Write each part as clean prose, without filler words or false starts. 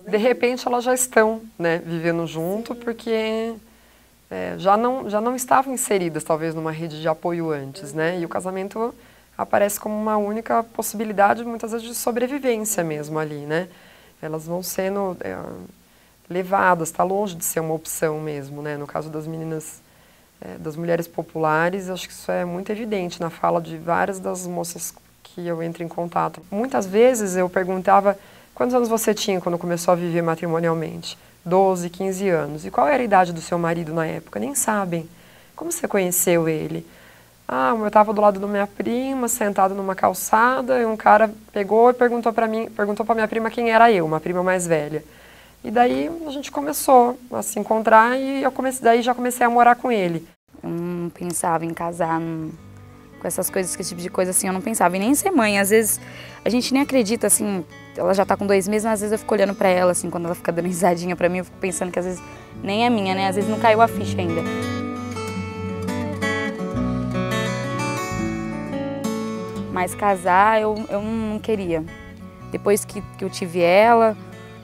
De repente elas já estão, né, vivendo junto, porque já não estavam inseridas talvez numa rede de apoio antes, né? E o casamento aparece como uma única possibilidade, muitas vezes de sobrevivência mesmo ali, né? Elas vão sendo levadas, está longe de ser uma opção mesmo, né? No caso das meninas, das mulheres populares, acho que isso é muito evidente na fala de várias das moças que eu entro em contato. Muitas vezes eu perguntava: quantos anos você tinha quando começou a viver matrimonialmente? 12, 15 anos. E qual era a idade do seu marido na época? Nem sabem. Como você conheceu ele? Ah, eu estava do lado da minha prima, sentado numa calçada, e um cara pegou e perguntou para minha prima quem era eu, uma prima mais velha. E daí a gente começou a se encontrar e daí já comecei a morar com ele. Eu não pensava em casar, com essas coisas, esse tipo de coisa assim, eu não pensava. E nem em ser mãe, às vezes a gente nem acredita, assim, ela já tá com 2 meses, mas às vezes eu fico olhando pra ela, assim, quando ela fica dando risadinha pra mim, eu fico pensando que às vezes nem é minha, né? Às vezes não caiu a ficha ainda. Mas casar, eu não queria. Depois que eu tive ela,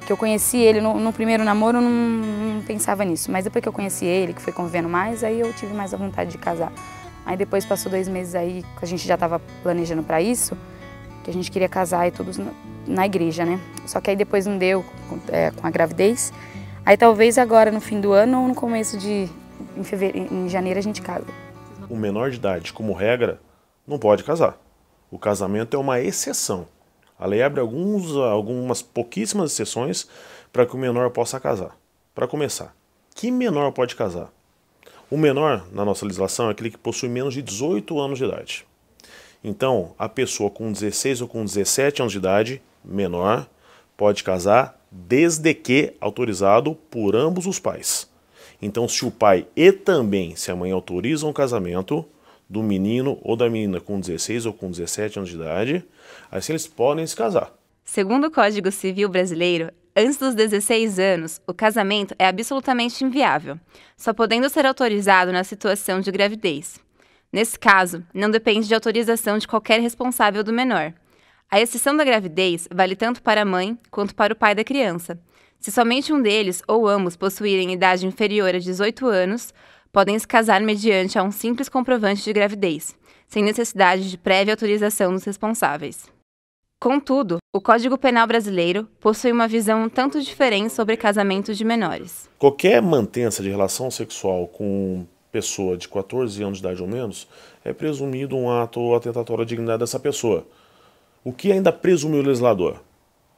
que eu conheci ele, no primeiro namoro eu não pensava nisso. Mas depois que eu conheci ele, que foi convivendo mais, aí eu tive mais a vontade de casar. Aí depois passou 2 meses aí, que a gente já estava planejando para isso, que a gente queria casar e tudo na igreja, né? Só que aí depois não deu com a gravidez. Aí talvez agora no fim do ano ou no começo em janeiro a gente casa. O menor de idade, como regra, não pode casar. O casamento é uma exceção. A lei abre algumas pouquíssimas exceções para que o menor possa casar. Para começar, que menor pode casar? O menor, na nossa legislação, é aquele que possui menos de 18 anos de idade. Então, a pessoa com 16 ou com 17 anos de idade, menor, pode casar desde que autorizado por ambos os pais. Então, se o pai e também se a mãe autorizam o casamento do menino ou da menina com 16 ou com 17 anos de idade, assim eles podem se casar. Segundo o Código Civil Brasileiro, antes dos 16 anos, o casamento é absolutamente inviável, só podendo ser autorizado na situação de gravidez. Nesse caso, não depende de autorização de qualquer responsável do menor. A exceção da gravidez vale tanto para a mãe quanto para o pai da criança. Se somente um deles ou ambos possuírem idade inferior a 18 anos, podem se casar mediante a um simples comprovante de gravidez, sem necessidade de prévia autorização dos responsáveis. Contudo, o Código Penal brasileiro possui uma visão um tanto diferente sobre casamentos de menores. Qualquer mantença de relação sexual com pessoa de 14 anos de idade ou menos é presumido um ato atentatório à dignidade dessa pessoa. O que ainda presumiu o legislador?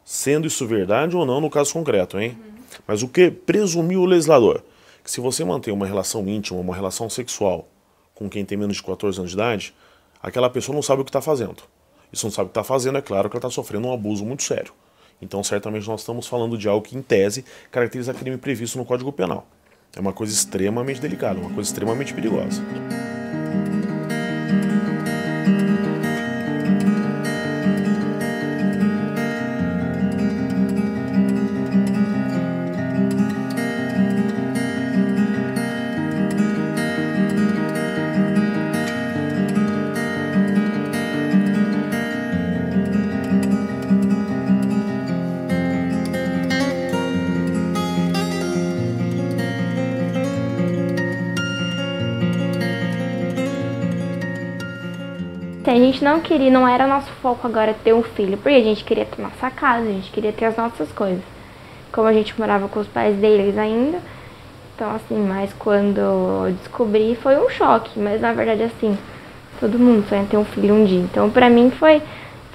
Sendo isso verdade ou não no caso concreto, hein? Mas o que presumiu o legislador? Que se você mantém uma relação íntima, uma relação sexual com quem tem menos de 14 anos de idade, aquela pessoa não sabe o que está fazendo. E se não sabe o que está fazendo, é claro que ela está sofrendo um abuso muito sério. Então, certamente, nós estamos falando de algo que, em tese, caracteriza crime previsto no Código Penal. É uma coisa extremamente delicada, uma coisa extremamente perigosa. assim, a gente não queria, não era nosso foco agora ter um filho, porque a gente queria ter nossa casa, a gente queria ter as nossas coisas. Como a gente morava com os pais deles ainda, então assim, mas quando eu descobri foi um choque, mas na verdade assim, todo mundo sonha ter um filho um dia. Então pra mim foi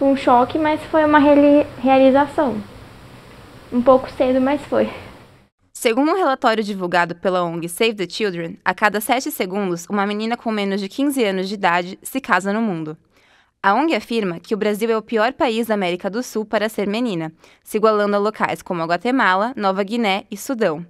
um choque, mas foi uma realização. Um pouco cedo, mas foi. Segundo um relatório divulgado pela ONG Save the Children, a cada 7 segundos, uma menina com menos de 15 anos de idade se casa no mundo. A ONG afirma que o Brasil é o pior país da América do Sul para ser menina, se igualando a locais como a Guatemala, Nova Guiné e Sudão.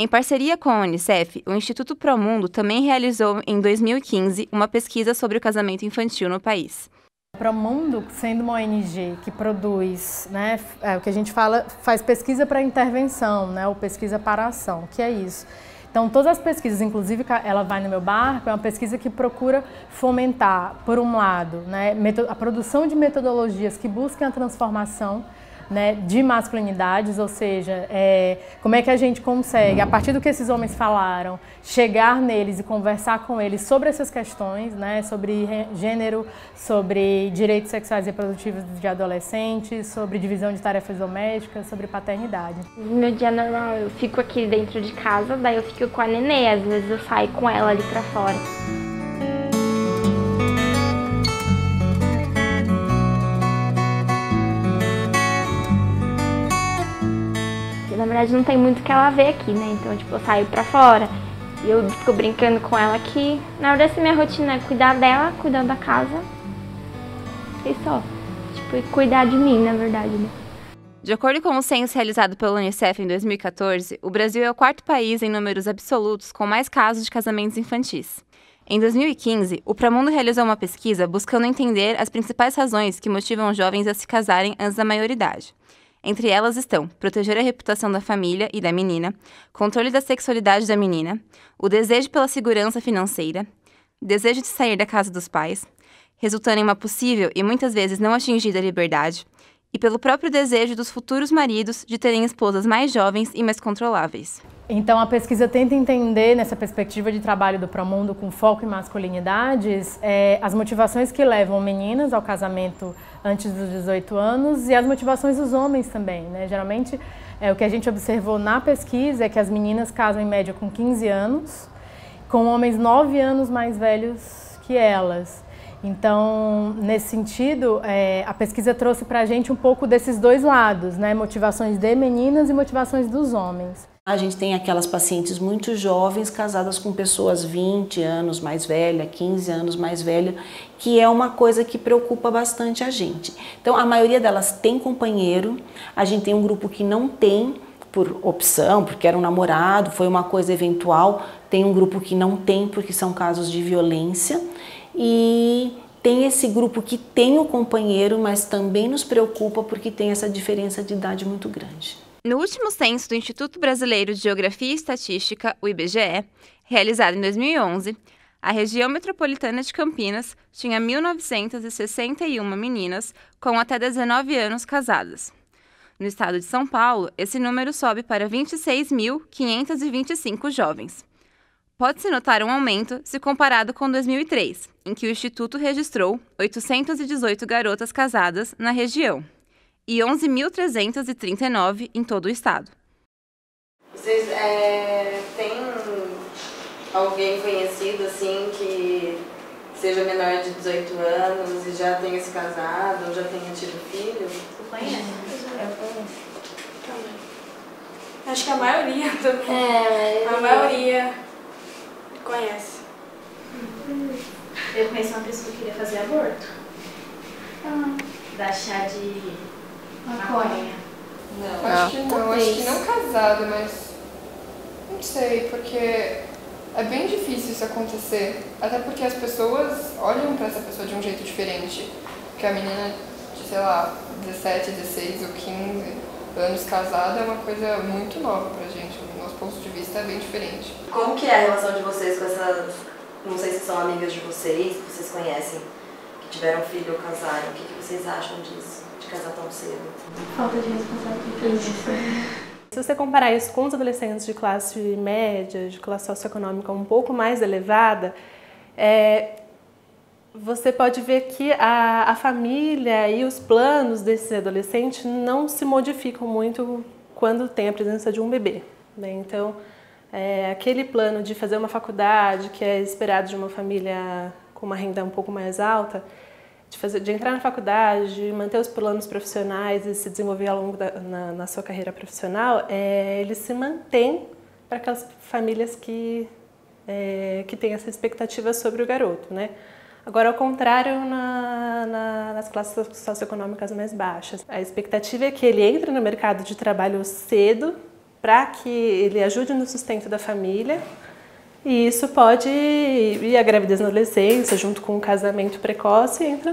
Em parceria com a Unicef, o Instituto Promundo também realizou, em 2015, uma pesquisa sobre o casamento infantil no país. O Promundo, sendo uma ONG que produz, né, o que a gente fala, faz pesquisa para intervenção, né, ou pesquisa para ação, que é isso. Então, todas as pesquisas, inclusive Ela Vai no Meu Barco, é uma pesquisa que procura fomentar, por um lado, né, a produção de metodologias que busquem a transformação, né, de masculinidades, ou seja, como é que a gente consegue, a partir do que esses homens falaram, chegar neles e conversar com eles sobre essas questões, né, sobre gênero, sobre direitos sexuais e reprodutivos de adolescentes, sobre divisão de tarefas domésticas, sobre paternidade. No meu dia normal eu fico aqui dentro de casa, daí eu fico com a nenê, às vezes eu saio com ela ali pra fora. Na verdade não tem muito o que ela ver aqui, né? Então, tipo, eu saio pra fora e eu fico brincando com ela aqui. Na verdade, minha rotina é cuidar dela, cuidar da casa e só. Tipo, e cuidar de mim, na verdade, né? De acordo com o censo realizado pela Unicef em 2014, o Brasil é o 4º país em números absolutos com mais casos de casamentos infantis. Em 2015, o Promundo realizou uma pesquisa buscando entender as principais razões que motivam os jovens a se casarem antes da maioridade. Entre elas estão proteger a reputação da família e da menina, controle da sexualidade da menina, o desejo pela segurança financeira, desejo de sair da casa dos pais, resultando em uma possível e muitas vezes não atingida liberdade, e pelo próprio desejo dos futuros maridos de terem esposas mais jovens e mais controláveis. Então, a pesquisa tenta entender, nessa perspectiva de trabalho do Promundo com foco em masculinidades, as motivações que levam meninas ao casamento antes dos 18 anos e as motivações dos homens também, né? Geralmente, o que a gente observou na pesquisa é que as meninas casam em média com 15 anos, com homens 9 anos mais velhos que elas. Então, nesse sentido, a pesquisa trouxe para a gente um pouco desses dois lados, né? Motivações de meninas e motivações dos homens. A gente tem aquelas pacientes muito jovens casadas com pessoas 20 anos mais velhas, 15 anos mais velhas, que é uma coisa que preocupa bastante a gente. Então, a maioria delas tem companheiro, a gente tem um grupo que não tem, por opção, porque era um namorado, foi uma coisa eventual, tem um grupo que não tem, porque são casos de violência, e tem esse grupo que tem o companheiro, mas também nos preocupa porque tem essa diferença de idade muito grande. No último censo do Instituto Brasileiro de Geografia e Estatística, o IBGE, realizado em 2011, a região metropolitana de Campinas tinha 1.961 meninas com até 19 anos casadas. No estado de São Paulo, esse número sobe para 26.525 jovens. Pode-se notar um aumento se comparado com 2003, em que o Instituto registrou 818 garotas casadas na região e 11.339 em todo o estado. Vocês têm alguém conhecido assim que seja menor de 18 anos e já tenha se casado ou já tenha tido filho? Você conhece? Eu conheço. Também. Acho que a maioria também. A maioria conhece. Eu conheço uma pessoa que queria fazer aborto. Da chá de maconha. Não. Acho que não casado, mas não sei, porque é bem difícil isso acontecer. Até porque as pessoas olham pra essa pessoa de um jeito diferente. Porque a menina de, sei lá, 17, 16 ou 15 anos casada é uma coisa muito nova pra gente. O nosso ponto de vista é bem diferente. Como que é a relação de vocês com essas, não sei se são amigas de vocês, que vocês conhecem, que tiveram filho ou casaram, o que vocês acham disso, de casar tão cedo? Falta de responsabilidade. Se você comparar isso com os adolescentes de classe média, de classe socioeconômica um pouco mais elevada, você pode ver que a família e os planos desse adolescente não se modificam muito quando tem a presença de um bebê, né? Então, aquele plano de fazer uma faculdade, que é esperado de uma família com uma renda um pouco mais alta, de entrar na faculdade, de manter os planos profissionais e se desenvolver ao longo na sua carreira profissional, ele se mantém para aquelas famílias que têm essa expectativa sobre o garoto, né? Agora, ao contrário, nas classes socioeconômicas mais baixas, a expectativa é que ele entre no mercado de trabalho cedo para que ele ajude no sustento da família, e isso pode ir a gravidez na adolescência, junto com o casamento precoce, entra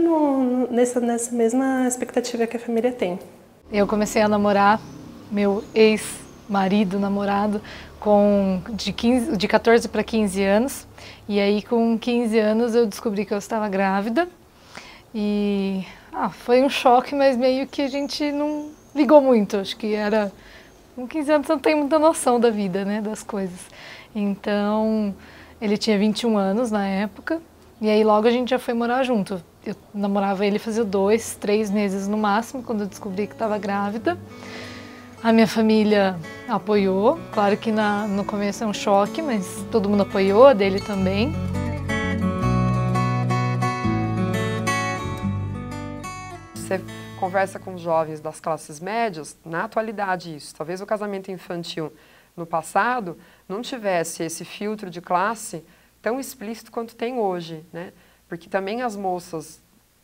nessa mesma expectativa que a família tem. Eu comecei a namorar meu ex-marido, namorado, de 14 para 15 anos. E aí, com 15 anos, eu descobri que eu estava grávida. E foi um choque, mas meio que a gente não ligou muito. Acho que com 15 anos você não tem muita noção da vida, né, das coisas. Então, ele tinha 21 anos na época. E aí, logo a gente já foi morar junto. Eu namorava ele fazia 2, 3 meses no máximo, quando eu descobri que estava grávida. A minha família apoiou, claro que no começo é um choque, mas todo mundo apoiou, a dele também. Você conversa com jovens das classes médias, na atualidade isso, talvez o casamento infantil no passado não tivesse esse filtro de classe tão explícito quanto tem hoje, né? Porque também as moças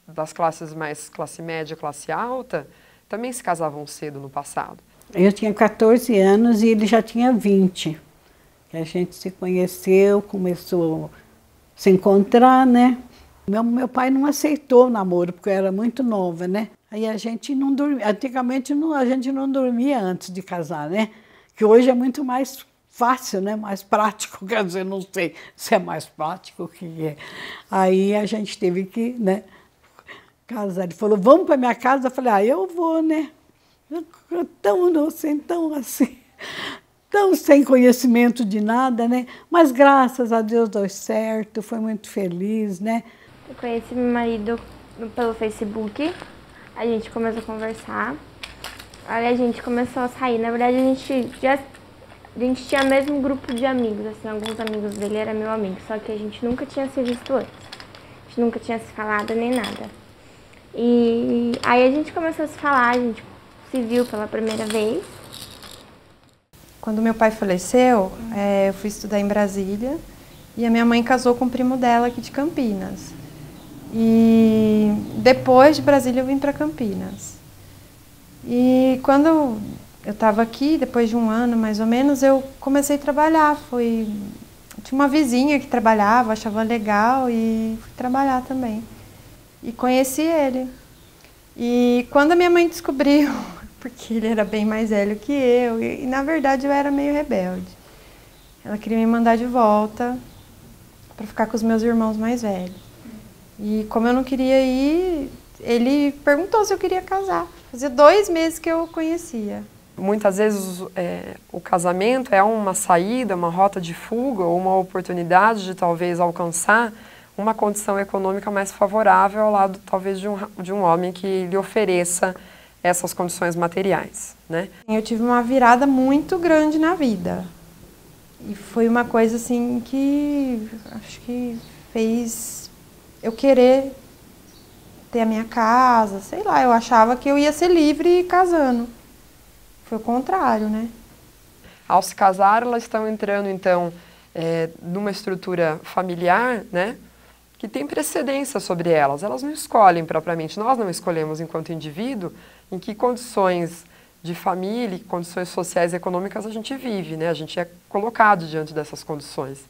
das classes mais classe média, classe alta, também se casavam cedo no passado. Eu tinha 14 anos e ele já tinha 20. A gente se conheceu, começou a se encontrar, né? Meu pai não aceitou o namoro, porque eu era muito nova, né? Aí a gente não dormia, antigamente a gente não dormia antes de casar, né? Que hoje é muito mais fácil, né? Mais prático, quer dizer, não sei se é mais prático o que é. Aí a gente teve que, né, casar. Ele falou, vamos para minha casa? Eu falei, eu vou, né? Tão inocente, tão assim, tão sem conhecimento de nada, né? Mas graças a Deus deu certo, foi muito feliz, né? Eu conheci meu marido pelo Facebook, a gente começou a conversar, aí a gente começou a sair. Na verdade, a gente tinha o mesmo grupo de amigos, assim, alguns amigos dele eram meu amigo, só que a gente nunca tinha se visto antes, a gente nunca tinha se falado nem nada. E aí a gente começou a se falar, a gente se viu pela primeira vez. Quando meu pai faleceu, eu fui estudar em Brasília e a minha mãe casou com o primo dela aqui de Campinas. E depois de Brasília eu vim para Campinas. E quando eu estava aqui, depois de um ano mais ou menos, eu comecei a trabalhar. Tinha uma vizinha que trabalhava, achava legal e fui trabalhar também. E conheci ele. E quando a minha mãe descobriu, porque ele era bem mais velho que eu, e na verdade eu era meio rebelde. Ela queria me mandar de volta para ficar com os meus irmãos mais velhos. E como eu não queria ir, ele perguntou se eu queria casar. Fazia 2 meses que eu o conhecia. Muitas vezes o casamento é uma saída, uma rota de fuga, ou uma oportunidade de talvez alcançar uma condição econômica mais favorável ao lado talvez de um homem que lhe ofereça essas condições materiais, né? Eu tive uma virada muito grande na vida. E foi uma coisa assim que acho que fez eu querer ter a minha casa, sei lá, eu achava que eu ia ser livre casando. Foi o contrário, né? Ao se casar, elas estão entrando, então, numa estrutura familiar, né, que tem precedência sobre elas. Elas não escolhem propriamente, nós não escolhemos enquanto indivíduo em que condições de família, condições sociais e econômicas a gente vive, né? A gente é colocado diante dessas condições.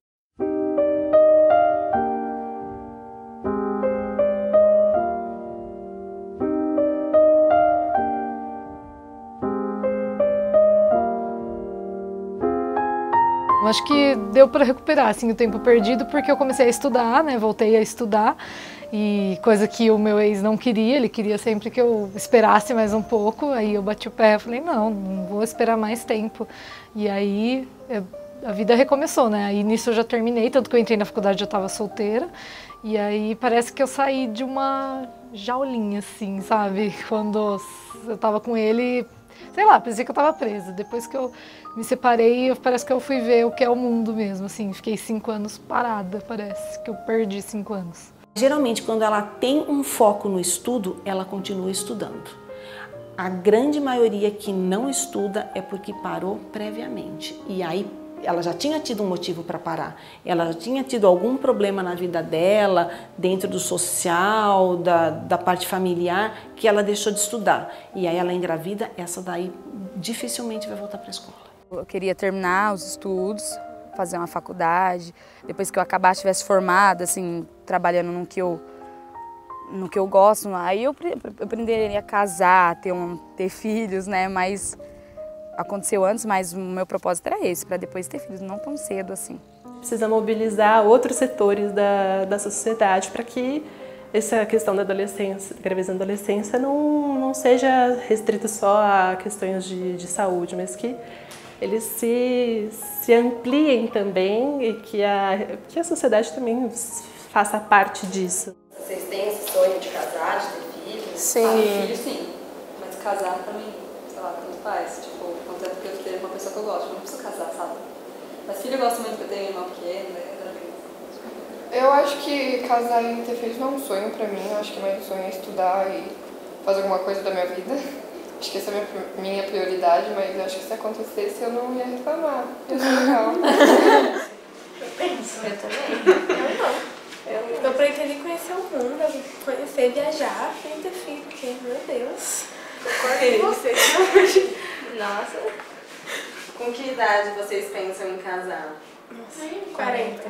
Acho que deu para recuperar assim, o tempo perdido, porque eu comecei a estudar, né? Voltei a estudar, e coisa que o meu ex não queria, ele queria sempre que eu esperasse mais um pouco. Aí eu bati o pé e falei, não vou esperar mais tempo. E aí a vida recomeçou, né? Aí nisso eu já terminei, tanto que eu entrei na faculdade já estava solteira. E aí parece que eu saí de uma jaulinha, assim, sabe? Quando eu tava com ele, sei lá, parecia que eu tava presa. Depois que eu me separei, parece que eu fui ver o que é o mundo mesmo, assim. Fiquei 5 anos parada, parece que eu perdi 5 anos. Geralmente, quando ela tem um foco no estudo, ela continua estudando. A grande maioria que não estuda é porque parou previamente. E aí ela já tinha tido um motivo para parar. Ela já tinha tido algum problema na vida dela, dentro do social, da parte familiar, que ela deixou de estudar. E aí ela engravida, essa daí dificilmente vai voltar para a escola. Eu queria terminar os estudos, fazer uma faculdade, depois que eu acabasse, estivesse formada, assim, trabalhando no que eu gosto, aí eu aprenderia a casar, ter filhos, né? Mas aconteceu antes, mas o meu propósito era esse, para depois ter filhos, não tão cedo assim. Precisa mobilizar outros setores da sociedade para que essa questão da adolescência, gravidez na adolescência, não seja restrita só a questões de saúde, mas que eles se ampliem também e que a sociedade também faça parte disso. Vocês têm esse sonho de casar, de ter filhos? Sim. Filho, sim. Mas casar pra mim, sei lá, tanto faz. Tipo, contanto que eu esteja com uma pessoa que eu gosto. Eu não preciso casar, sabe? Mas filho eu gosto muito, porque eu tenho irmão pequeno, né? Eu acho que casar e ter filhos não é um sonho pra mim. Eu acho que mais um sonho é estudar e fazer alguma coisa da minha vida. Acho que essa é a minha prioridade, mas acho que se acontecesse eu não ia reclamar. Ia ser legal. Eu penso. Eu também. Eu não. Eu pretendo conhecer o mundo, conhecer, viajar, sem ter filho, porque, meu Deus, eu com você. Nossa. Com que idade vocês pensam em casar? Nossa, 40.